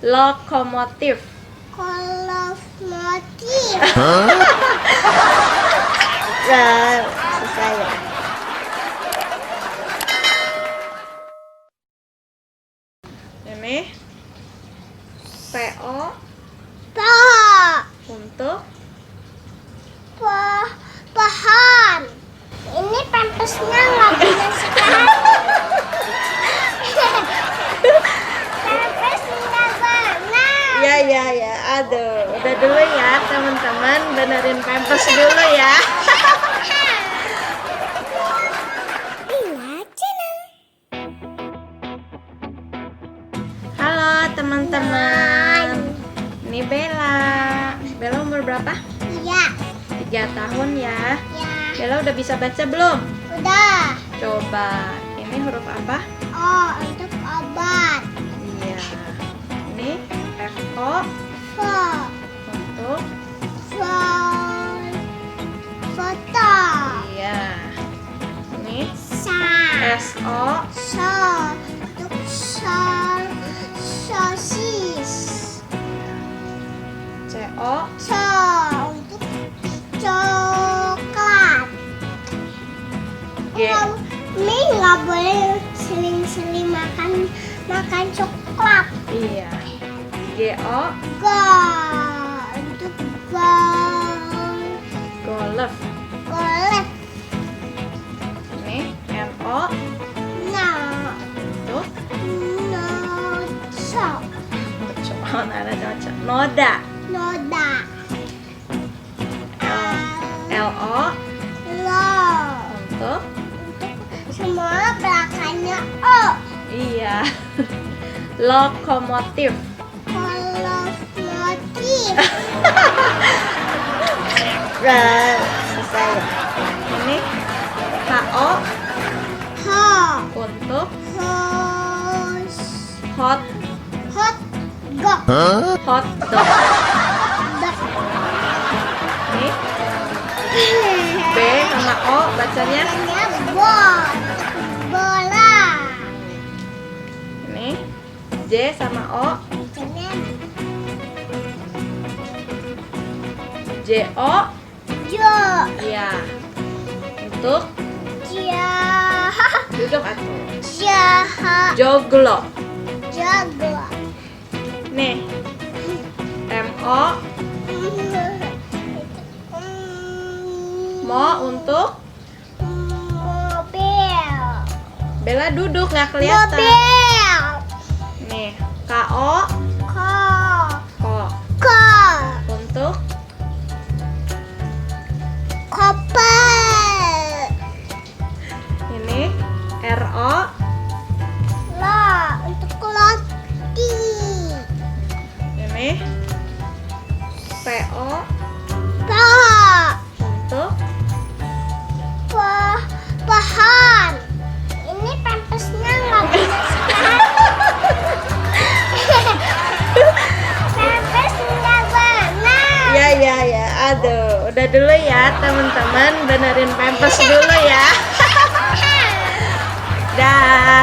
Lokomotif. Lokomotif. Nah, susah ya. Ini PO untuk pohon. Ini pampasnya nggak bisa sekarang. Pampasnya mana? Ya. Aduh, udah dulu ya teman-teman, benerin pampers dulu ya. Halo teman-teman. Ini Bella umur berapa? 3 tahun ya. Bella udah bisa baca belum? Udah. Coba, ini huruf apa? O untuk obat. Iya. Ini FO untuk foto. Iya. Ini SO untuk sosis. CO untuk coklat. G. Ini nggak boleh sering-sering makan coklat. Iya. GO Untuk golf. golf. Ini NO untuk noda. LO untuk semua belakangnya O. iya. Lokomotif. Lokomotif. Susah ya. Ini HO untuk hot dog. Ini B sama O bacanya. Bola. Ini J sama O. JO. Iya. Untuk duduk atau joglo. Nih. MO Mo untuk mobil. Bella duduk nggak kelihatan. Mobil. Nih, KO untuk koper. ini RO Untuk roti. ini PO untuk pohon. Ini pampasnya nggak bisa sekarang. Pampasnya mana? ya. Aduh, udah dulu ya teman-teman, benerin pampers dulu ya.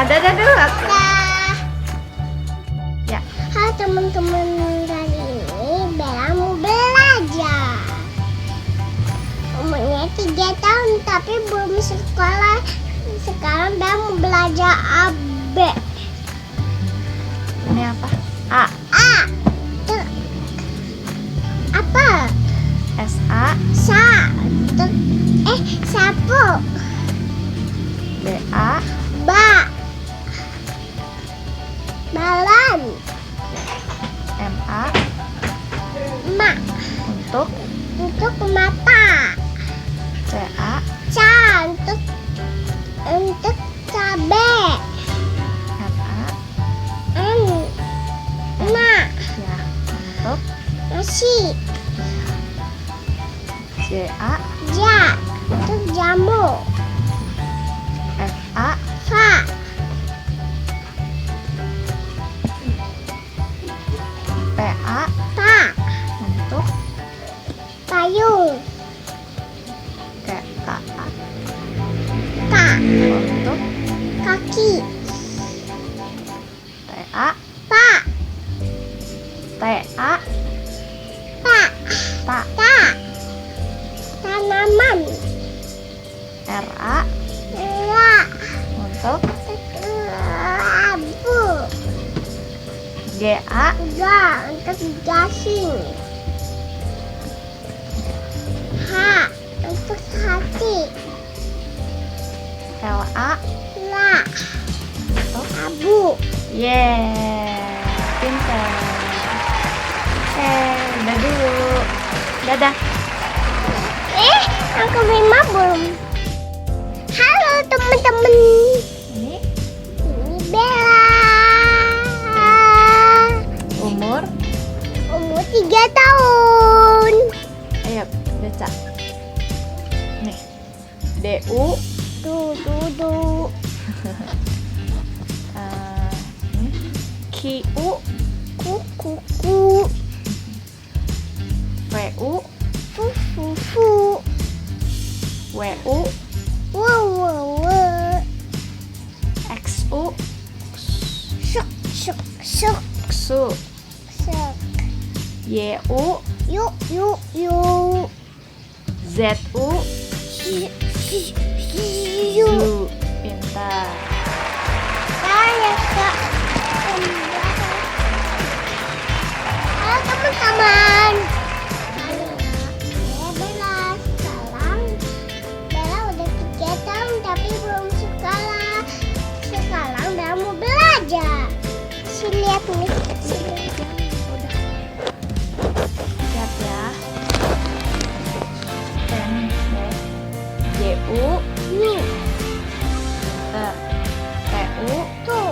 Dadah dulu. Ya. Halo teman-teman, kali ini Bella mau belajar. Umurnya 3 tahun tapi belum sekolah. Sekarang Bella mau belajar AB. Ini apa? A. Apa? SA. Sapu. BA. Balon. MA untuk mata. CA untuk cabai. MA ya untuk nasi. JA untuk jamu. FA PA untuk payung. KA untuk kaki. TA T-A. Tak. Ta. Tak. Tanaman. R-A. La. Untuk Abu. G-A. Ga. Untuk gasing. H. Untuk hati. L-A. La. Untuk Abu. yeah, pintar. Udah dulu. Dadah. Aku memang belum. Halo teman-teman. Ini Ini Bella. umur. Umur 3 tahun. Ayo baca. Nih. D-U. Du. Q-U. Kuku. V-U. Fufu. W-U. Wow. X-U. Syuk. Xu. Y-U. Yuk. Z-U. Yuk. Zu. Pintar. Saya Kak. Halo teman-teman. Saya Bella. Sekarang Bella udah 3 tahun tapi belum sekolah. Sekarang Bella mau belajar. Sini lihat nih. Udah. Siap ya. Pen. J-U. Nih. T-U. Tuh.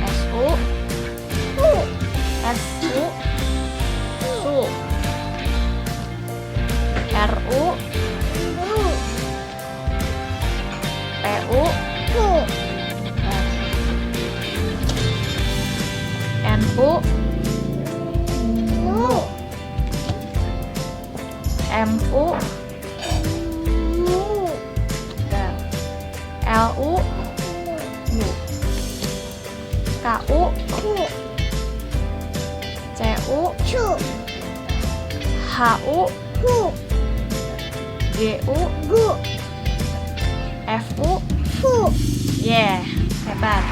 S-U. Tuh. S-U. Su. R-U. Tuh. T-U. Tuh. N-U. Tuh. M-U. Tuh. L-U. U. K-U. Tuh. C-U. Tuh. H-U. Tuh. G-U. Gu. F-U. Tuh. Yeah, hebat.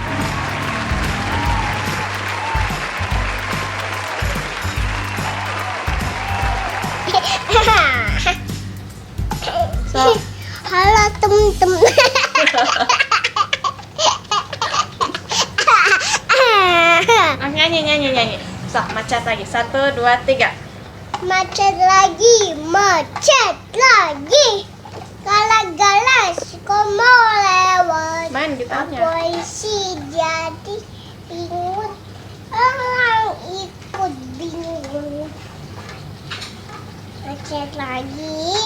So, Halo temen-temen. nyanyi. So, macet lagi. 1, 2, 3. Macet lagi. Galas, kau mau lewat. Main gitarnya. Polisi jadi bingung. Orang ikut bingung. Macet lagi.